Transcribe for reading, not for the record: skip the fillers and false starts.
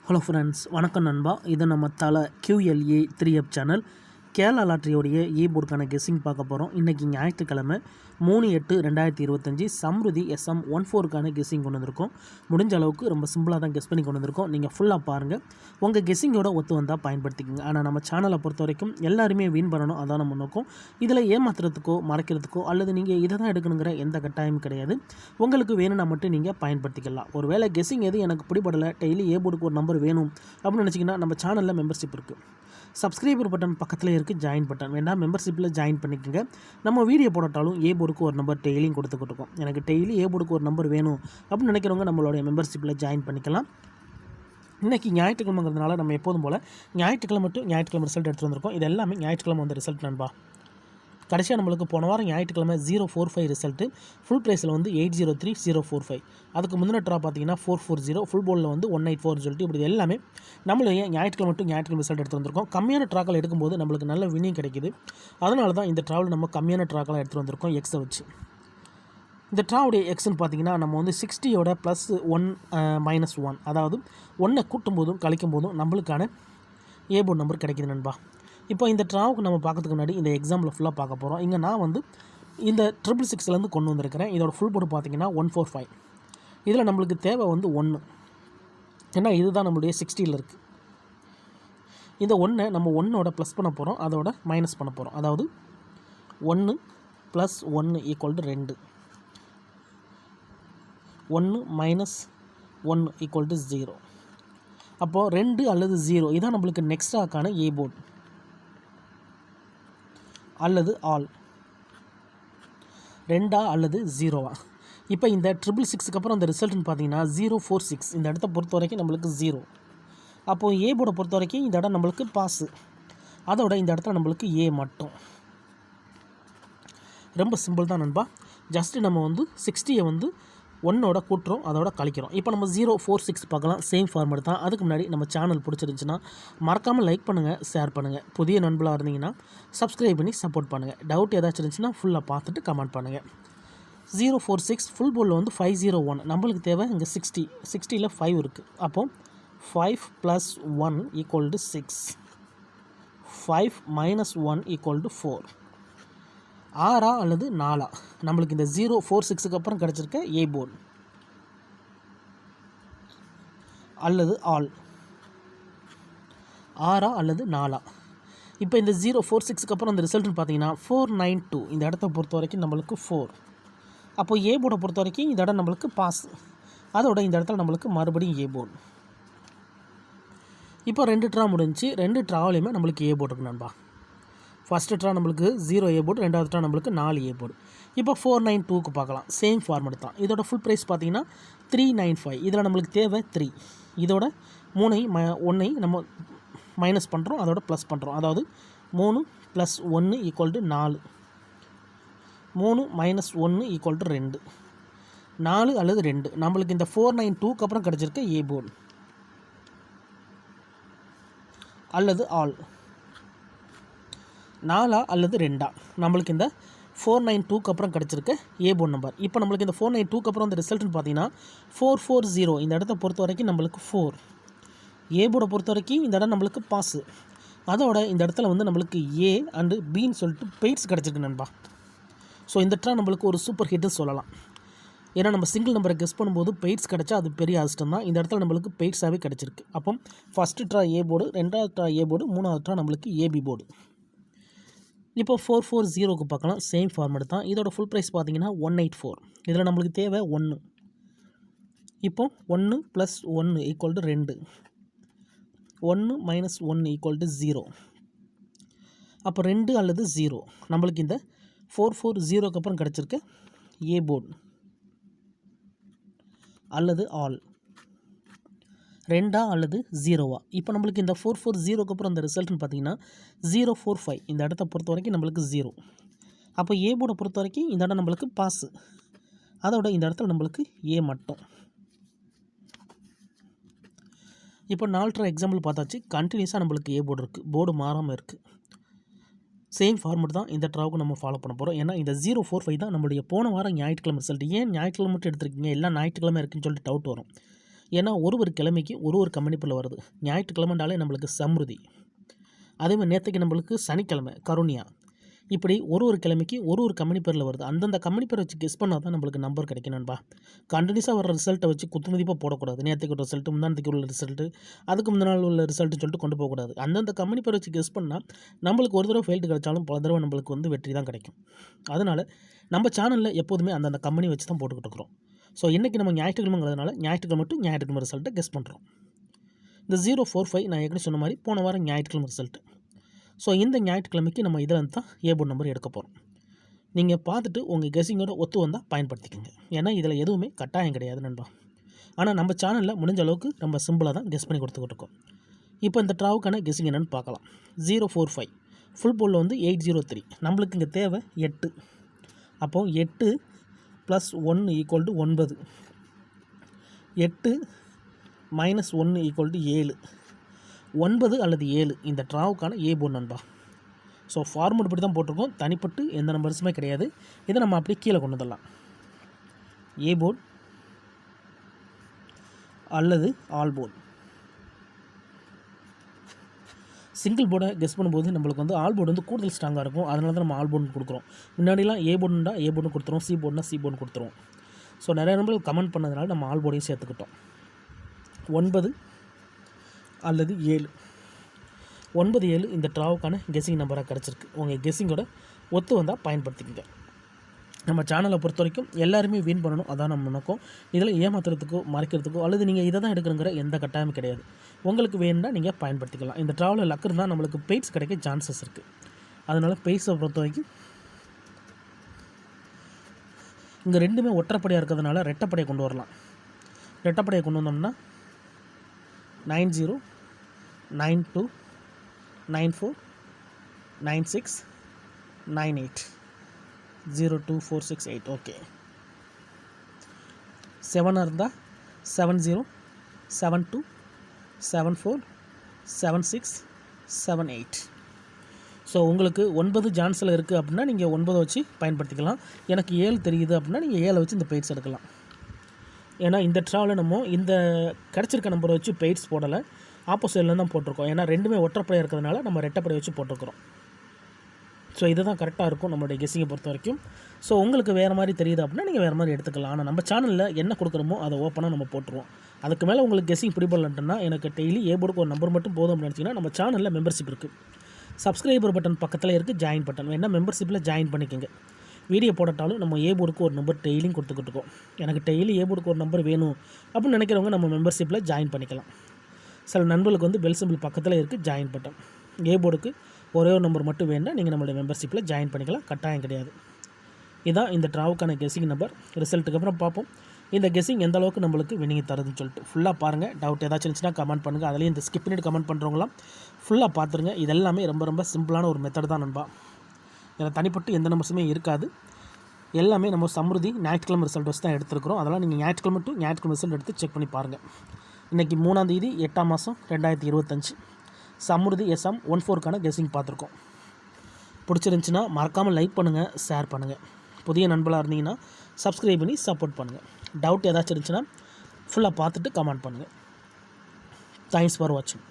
Hello friends, வணக்கம் நண்பா. இது நம்ம தலை QLA 3F சேனல். கேரளா லாட்ரியோடைய போர்டுக்கான கெஸ்ஸிங் பார்க்க போகிறோம். இன்றைக்கி ஞாயிற்றுக்கிழமை 3/8/2025 சம்ருதி SM 14க்கான கெஸ்ஸிங் கொண்டு வந்திருக்கோம். முடிஞ்ச அளவுக்கு ரொம்ப சிம்பிளாக தான் கெஸ் பண்ணி கொண்டு வந்திருக்கோம். நீங்கள் ஃபுல்லாக பாருங்கள். உங்கள் கெஸ்ஸிங்கோட ஒத்து வந்தால் பயன்படுத்திக்கோங்க. ஆனால் நம்ம சேனலை பொறுத்த வரைக்கும் எல்லாருமே வின் பண்ணணும், அதான் நம்ம நோக்கம். இதில் ஏமாத்துறதுக்கோ மறைக்கிறதுக்கோ அல்லது நீங்கள் இதை தான் எடுக்கணுங்கிற எந்த கட்டாயமும் கிடையாது. உங்களுக்கு வேணும்னா மட்டும் நீங்கள் பயன்படுத்திக்கலாம். ஒரு வேளை கெஸ்ஸிங் எது எனக்கு பிடிபடலை, டெய்லி போர்டுக்கு ஒரு நம்பர் வேணும் அப்படின்னு நினச்சிங்கன்னா நம்ம சேனலில் மெம்பர்ஷிப் இருக்குது. சப்ஸ்கிரைபர் பட்டன் பக்கத்தில் இருக்குது, ஜாயின் பட்டன் வேணால் மெம்பர்ஷிப்பில் ஜாயின் பண்ணிக்கோங்க. நம்ம வீடியோ போட்டாலும் போர்டுக்கு ஒரு நம்பர் டெய்லியும் கொடுத்துக்கிட்டு இருக்கோம். எனக்கு டெய்லி போர்டுக்கு ஒரு நம்பர் வேணும் அப்படின்னு நினைக்கிறவங்க நம்மளுடைய மெம்பர்ஷிப்பில் ஜாயின் பண்ணிக்கலாம். இன்றைக்கி ஞாயிற்றுக்கிழமைங்கிறதுனால நம்ம எப்போதும் போல் ஞாயிற்றுக்கிழமை ரிசல்ட் எடுத்துகிட்டு வந்திருக்கோம். இது எல்லாமே ஞாயிற்றுக்கிழமை வந்த ரிசல்ட் நண்பா. கடைசியாக நம்மளுக்கு போன வாரம் ஞாயிற்றுக்கிழமை 045 ரிசல்ட்டு. ஃபுல் ப்ரைஸில் வந்து 803045. அதுக்கு முந்தின ட்ரா பார்த்தீங்கன்னா 440. ஃபுல் போலில் வந்து 184 சொல்லிட்டு இப்படி எல்லாமே நம்மளுடைய ஞாயிற்றுக்கிழமை ரிசல்ட் எடுத்து வந்திருக்கோம். கம்மியான ட்ராக்கள் எடுக்கும்போது நம்மளுக்கு நல்ல வினிங் கிடைக்குது. அதனால தான் இந்த ட்ராவல் நம்ம கம்மியான ட்ராக்கெலாம் எடுத்துகிட்டு வந்திருக்கோம் எக்ஸை வச்சு. இந்த ட்ராவுடைய எக்ஸ்ன்னு பார்த்தீங்கன்னா நம்ம வந்து 60யோட +1 -1, அதாவது 1 கூட்டும் போதும் கழிக்கும் போதும் நம்மளுக்கான போர்டு நம்பர் கிடைக்குது நண்பா. இப்போ இந்த ட்ராவுக்கு நம்ம பார்க்கறதுக்கு முன்னாடி இந்த எக்ஸாம்பிள் ஃபுல்லாக பார்க்க போகிறோம். இங்கே நான் வந்து இந்த 666லேருந்து கொண்டு வந்திருக்கிறேன். இதோட ஃபுல் போர்டு பார்த்தீங்கன்னா 145. இதில் நம்மளுக்கு தேவை வந்து 1, ஏன்னா இதுதான் நம்மளுடைய 60ல் இருக்குது. இந்த 1 நம்ம 1ஓட ப்ளஸ் பண்ண போகிறோம், அதோட மைனஸ் பண்ண போகிறோம். அதாவது 1 + 1 = 2, 1 - 1 = 0. அப்போது 2 அல்லது 0 இதான் நம்மளுக்கு நெக்ஸ்டாக்கான போர்டு அல்லது ஆல். 2 அல்லது 0. இப்போ இந்த 666க்கு அப்புறம் அந்த ரிசல்ட்னு பார்த்தீங்கன்னா 046. இந்த இடத்த பொறுத்த வரைக்கும் நம்மளுக்கு 0. அப்போது போர்டை பொறுத்த வரைக்கும் இந்த இடம் நம்மளுக்கு பாஸு, அதோட இந்த இடத்துல நம்மளுக்கு மட்டும். ரொம்ப சிம்பிள் தான் நண்பா. ஜஸ்ட்டு நம்ம வந்து 60யை வந்து 1ஓட கூட்டுறோம், அதோட கழிக்கிறோம். இப்போ நம்ம 046 பார்க்கலாம். சேம் ஃபார்மேட் தான். அதுக்கு முன்னாடி நம்ம சேனல் பிடிச்சிருந்துச்சுன்னா மறக்காமல் லைக் பண்ணுங்கள், ஷேர் பண்ணுங்கள். புதிய நண்பர்களாக இருந்தீங்கன்னா சப்ஸ்கிரைப் பண்ணி சப்போர்ட் பண்ணுங்கள். டவுட் ஏதாச்சும் இருந்துச்சுன்னா ஃபுல்லாக பார்த்துட்டு கமெண்ட் பண்ணுங்கள். 046 ஃபுல் போர்டில் வந்து 501. நம்மளுக்கு தேவை இங்கே 60ல் 5 இருக்குது. அப்போது 5 + 1 = 6, 5 - 1 = 4. 6 அல்லது 4 நம்மளுக்கு இந்த 046க்கு அப்புறம் கிடச்சிருக்க போர்டு அல்லது ஆல். 6 அல்லது 4. இப்போ இந்த 046க்கு அப்புறம் அந்த ரிசல்ட்னு பார்த்தீங்கன்னா 492. இந்த இடத்த பொறுத்த வரைக்கும் நம்மளுக்கு 4. அப்போது போர்டை பொறுத்த வரைக்கும் இந்த இடம் நம்மளுக்கு பாஸ், அதோட இந்த இடத்துல நம்மளுக்கு மறுபடியும் போர்டு. இப்போ 2 ட்ரா முடிஞ்சு. 2 ட்ராவிலையுமே நம்மளுக்கு போர்டு இருக்கு நண்பா. ஃபஸ்ட்டு ட்ரா நம்மளுக்கு 0 போர்டு, ரெண்டாவது ட்ரா நம்மளுக்கு 4 போர்டு. இப்போ 492க்கு பார்க்கலாம். சேம் ஃபார்மேட் தான். இதோட ஃபுல் ப்ரைஸ் பார்த்தீங்கன்னா 395. இதில் நம்மளுக்கு தேவை 3. இதோட 1ஐ நம்ம மைனஸ் பண்ணுறோம், அதோட ப்ளஸ் பண்ணுறோம். அதாவது 3 + 1 = 4, 3 - 1 = 2, 4 அல்லது 2. நம்மளுக்கு இந்த 492க்கு அப்புறம் கிடச்சிருக்க போர்டு அல்லது ஆல். 4 அல்லது 2 நம்மளுக்கு இந்த 492க்கு அப்புறம் கிடச்சிருக்க போர்டு நம்பர். இப்போ நம்மளுக்கு இந்த 492க்கு அப்புறம் அந்த ரிசல்ட்னு பார்த்தீங்கன்னா 440. இந்த இடத்த பொறுத்த வரைக்கும் நம்மளுக்கு 4. போர்டை பொறுத்த வரைக்கும் இந்த இடம் நம்மளுக்கு பாஸு, அதோட இந்த இடத்துல வந்து நம்மளுக்கு அண்டு பின்னு சொல்லிட்டு பெய்ட்ஸ் கிடச்சிருக்கு நண்பா. ஸோ இந்த ட்ரா நம்மளுக்கு ஒரு சூப்பர் ஹிட்டு சொல்லலாம். ஏன்னா நம்ம சிங்கிள் நம்பரை கெஸ் பண்ணும்போது பெய்ட்ஸ் கிடச்சா அது பெரிய அதிர்ஷ்டம் தான். இந்த இடத்துல நம்மளுக்கு பெய்ட்ஸாகவே கிடச்சிருக்கு. அப்போ ஃபஸ்ட்டு ட்ரா போர்டு, ரெண்டாவது ட்ரா போர்டு, மூணாவது ட்ரா நம்மளுக்கு ஏபி போர்டு. இப்போ 440க்கு பார்க்கலாம். சேம் ஃபார்மேட் தான். இதோட ஃபுல் ப்ரைஸ் பார்த்தீங்கன்னா 184. இதில் நம்மளுக்கு தேவை 1. இப்போ 1 + 1 = 2, 1 - 1 = 0. அப்போ 2 அல்லது 0 நம்மளுக்கு இந்த 440க்கு அப்புறம் கிடச்சிருக்க போர்டு அல்லது ஆல். 2 அல்லது 0. இப்போ நம்மளுக்கு இந்த 440க்கு அப்புறம் அந்த ரிசல்ட்னு பார்த்தீங்கன்னா 045. இந்த இடத்த பொறுத்த வரைக்கும் நம்மளுக்கு 0. அப்போ போர்டை பொறுத்த வரைக்கும் இந்த இடம் நம்மளுக்கு பாஸு, அதோட இந்த இடத்துல நம்மளுக்கு மட்டும். இப்போ 4 ட்ரா எக்ஸாம்பிள் பார்த்தாச்சு. கண்டினியூஸாக நம்மளுக்கு போர்டு இருக்குது, போர்டு மாறாமல் இருக்குது. சேம் ஃபார்மேட் தான் இந்த ட்ராவுக்கு நம்ம ஃபாலோ பண்ண போகிறோம். ஏன்னா இந்த 045 தான் நம்மளுடைய போன வாரம் ஞாயிற்றுக்கிழமை ரிசல்ட். ஏன் ஞாயிற்றுக்கிழமை மட்டும் எடுத்துருக்கீங்க, எல்லாம் ஞாயிற்றுக்கிழமை இருக்குன்னு சொல்லிட்டு டவுட் வரும். ஏன்னா ஒரு கிழமைக்கு ஒரு கம்பெனி பேரில் வருது. ஞாயிற்றுக்கிழமைண்டாலே நம்மளுக்கு சம்ருதி, அதேமாதிரி நேற்றுக்கு நம்மளுக்கு சனிக்கிழமை கருணியா, இப்படி ஒரு கிழமைக்கு ஒரு கம்பெனி பேரில் வருது. அந்தந்த கம்பெனி பேரை வச்சு கெஸ் பண்ணால் தான் நம்மளுக்கு நம்பர் கிடைக்கும் நண்பா. கண்டினியூஸாக வர ரிசல்ட்டை வச்சு குத்துமதிப்பாக போடக்கூடாது. நேற்றுக்கு ஒரு ரிசல்ட்டு, முந்தானத்துக்கு உள்ள ரிசல்ட்டு, அதுக்கு முந்தின நாள் உள்ள ரிசல்ட்டுன்னு சொல்லிட்டு கொண்டு போகக்கூடாது. அந்தந்த கம்பெனி பேரை வச்சு கெஸ் பண்ணால் நம்மளுக்கு ஒரு தடவை ஃபெயில்டு கிடைச்சாலும் பல தடவை நம்மளுக்கு வந்து வெற்றி தான் கிடைக்கும். அதனால் நம்ம சேனலில் எப்போதுமே அந்தந்த கம்பெனி வச்சு தான் போட்டுக்கிட்டு இருக்கிறோம். ஸோ இன்றைக்கி நம்ம ஞாயிற்றுக்கிழமைங்கிறதுனால ஞாயிற்றுக்கிழமை மட்டும் ஞாயிற்றுக்கிழமை ரிசல்ட்டை கெஸ் பண்ணுறோம். இந்த 045 நான் ஏற்கனவே சொன்ன மாதிரி போன வாரம் ஞாயிற்றுக்கிழமை ரிசல்ட்டு. ஸோ இந்த ஞாயிற்றுக்கிழமைக்கு நம்ம இதில் தான் ஏ போர்டு நம்பர் எடுக்க போகிறோம். நீங்கள் பார்த்துட்டு உங்கள் கெஸ்ஸிங்கோட ஒத்து வந்தால் பயன்படுத்திக்கோங்க. ஏன்னா இதில் எதுவுமே கட்டாயம் கிடையாது நண்பா. ஆனால் நம்ம சேனலில் முடிஞ்ச அளவுக்கு நம்ம சிம்பிளாக தான் கெஸ் பண்ணி கொடுத்துக்கிட்டு இருக்கோம். இப்போ இந்த ட்ராவுக்கான கெஸ்ஸிங் என்னென்னு பார்க்கலாம். 045 ஃபுல் போர்டில் வந்து 803. நம்மளுக்கு இங்கே தேவை 8. அப்போது 8 + 1 = 9. 8 - 1 = 7. 9 அல்லது 7 இந்த ட்ராவுக்கான ஏ போர்டு நண்பா. ஸோ ஃபார்மட் இப்படி தான் போட்டிருக்கோம். தனிப்பட்டு எந்த நம்பர்ஸுமே கிடையாது. இதை நம்ம அப்படியே கீழே கொண்டு வந்துடலாம். ஏ போர்டு அல்லது ஆல் போர்டு. சிங்கிள் போர்டை கெஸ் பண்ணும்போது நம்மளுக்கு வந்து ஆல் போர்டு வந்து கூடுதல் ஸ்ட்ராங்காக இருக்கும். அதனால தான் நம்ம ஆல் போர்டுன்னு கொடுக்குறோம். முன்னாடிலாம் ஏ போர்டுன்னா ஏ போர்டு கொடுத்துருவோம், சி போர்டுனா சி போர்டு கொடுத்துருவோம். ஸோ நிறைய நம்பர்கள் கமெண்ட் பண்ணதுனால நம்ம ஆல் போர்டையும் சேர்த்துக்கிட்டோம். 9 அல்லது 7. 9, 7 இந்த ட்ராவுக்கான கெஸ்ஸிங் நம்பராக கிடச்சிருக்கு. உங்கள் கெஸ்ஸிங்கோட ஒத்து வந்தால் பயன்படுத்திக்கங்க. நம்ம சேனலை பொறுத்த வரைக்கும் எல்லாருமே வின் பண்ணணும், அதான் நம்ம நோக்கம். இதில் ஏமாத்துறதுக்கோ மறைக்கிறதுக்கோ அல்லது நீங்கள் இதை தான் எடுக்கணுங்கிற எந்த கட்டாயமும் கிடையாது. உங்களுக்கு வேணும்னா நீங்கள் பயன்படுத்திக்கலாம். இந்த ட்ராவில் லக் இருந்தால் நம்மளுக்கு பெய்ட்ஸ் கிடைக்க சான்சஸ் இருக்குது. அதனால் பெய்ட்ஸை பொறுத்த வரைக்கும் இங்கே ரெண்டுமே ஒற்றைப்படையாக இருக்கிறதுனால ரெட்டைப்படையை கொண்டு வரலாம். ரெட்டைப்படையை கொண்டு வந்தோம்னா 90, 92, 94, 96, 98, 02468. ஓகே. 7 இருந்தால் 70, 72, 74, 76, 78. ஸோ உங்களுக்கு 9 ஜான்ஸில் இருக்குது அப்படின்னா நீங்கள் 9 வச்சு பயன்படுத்திக்கலாம். எனக்கு 7 தெரியுது அப்படின்னா நீங்கள் 7 வச்சு இந்த பெய்ட்ஸ் எடுக்கலாம். ஏன்னா இந்த ட்ராவில் நம்ம இந்த கிடச்சிருக்க நம்பரை வச்சு பெய்ட்ஸ் போடலை, ஆப்போசிட்டில் தான் போட்டிருக்கோம். ஏன்னா ரெண்டுமே ஒற்றைப்படையாக இருக்கிறதுனால நம்ம ரெட்டைப்படை வச்சு போட்டிருக்கிறோம். ஸோ இதுதான் கரெக்டாக இருக்கும் நம்மளுடைய கெஸ்ஸிங்கை பொறுத்த வரைக்கும். ஸோ உங்களுக்கு வேறு மாதிரி தெரியுது அப்படின்னா நீங்கள் வேறு மாதிரி எடுத்துக்கலாம். ஆனால் நம்ம சேனலில் என்ன கொடுக்குறோமோ அதை ஓப்பனாக நம்ம போட்டுருவோம். அதுக்கு மேலே உங்களுக்கு கெஸ்ஸிங் பிடிபடலன்ட்டுனா எனக்கு டெய்லி ஏ போர்டுக்கு ஒரு நம்பர் மட்டும் போதும் அப்படின்னு நினச்சிங்கன்னா நம்ம சேனலில் மெம்பர்ஷிப் இருக்குது. சப்ஸ்கிரைபர் பட்டன் பக்கத்தில் இருக்குது, ஜாயின் பட்டன் வேணால் மெம்பர்ஷிப்பில் ஜாயின் பண்ணிக்கோங்க. வீடியோ போடட்டாலும் நம்ம ஏ போர்டுக்கு ஒரு நம்பர் டெய்லியும் கொடுத்துக்கிட்டு இருக்கோம். எனக்கு டெய்லி ஏ போர்டுக்கு ஒரு நம்பர் வேணும் அப்படின்னு நினைக்கிறவங்க நம்ம மெம்பர்ஷிப்பில் ஜாயின் பண்ணிக்கலாம். சில நண்பர்களுக்கு வந்து பெல் சிம்பிள் பக்கத்தில் இருக்குது ஜாயின் பட்டன். ஏ போர்டுக்கு ஒரே ஒரு நம்பர் மட்டும் வேணும்னா நீங்கள் நம்மளுடைய மெம்பர்ஷிப்பில் ஜாயின் பண்ணிக்கலாம், கட்டாயம் கிடையாது. இதுதான் இந்த ட்ராவுக்கான கெஸ்ஸிங் நம்பர். ரிசல்ட்டுக்கு அப்புறம் பார்ப்போம் இந்த கெஸ்ஸிங் எந்த அளவுக்கு நம்மளுக்கு வினிங் தருதுன்னு சொல்லிட்டு. ஃபுல்லாக பாருங்கள். டவுட் ஏதாச்சும் இருந்துச்சுன்னா கமெண்ட் பண்ணுங்கள். அதுலேயும் இந்த ஸ்கிப் பண்ணிட்டு கமெண்ட் பண்ணுறவங்களாம் ஃபுல்லாக பார்த்துருங்க. இது எல்லாமே ரொம்ப சிம்பிளான ஒரு மெத்தட் தான் நண்பா. இதில் தனிப்பட்டு எந்த நம்பர்ஸுமே இருக்காது. எல்லாமே நம்ம சம்ருதி ஞாயிற்றுக்கிழமை ரிசல்ட் வச்சு தான் எடுத்துருக்கிறோம். அதெல்லாம் நீங்கள் ஞாயிற்றுக்கிழமை ரிசல்ட் எடுத்து செக் பண்ணி பாருங்கள். இன்றைக்கி 3ஆம் தேதி 8ஆம் மாதம் 2025 சம்ருதி எஸ்எம் 14க்கான கெஸ்ஸிங் பார்த்துருக்கோம். பிடிச்சிருந்துச்சின்னா மறக்காமல் லைக் பண்ணுங்கள், ஷேர் பண்ணுங்கள். புதிய நண்பர்களாக இருந்தீங்கன்னா சப்ஸ்கிரைப் பண்ணி சப்போர்ட் பண்ணுங்கள். டவுட் ஏதாச்சும் இருந்துச்சுன்னா ஃபுல்லாக பார்த்துட்டு கமெண்ட் பண்ணுங்கள். தேங்க்ஸ் ஃபார் வாட்சிங்.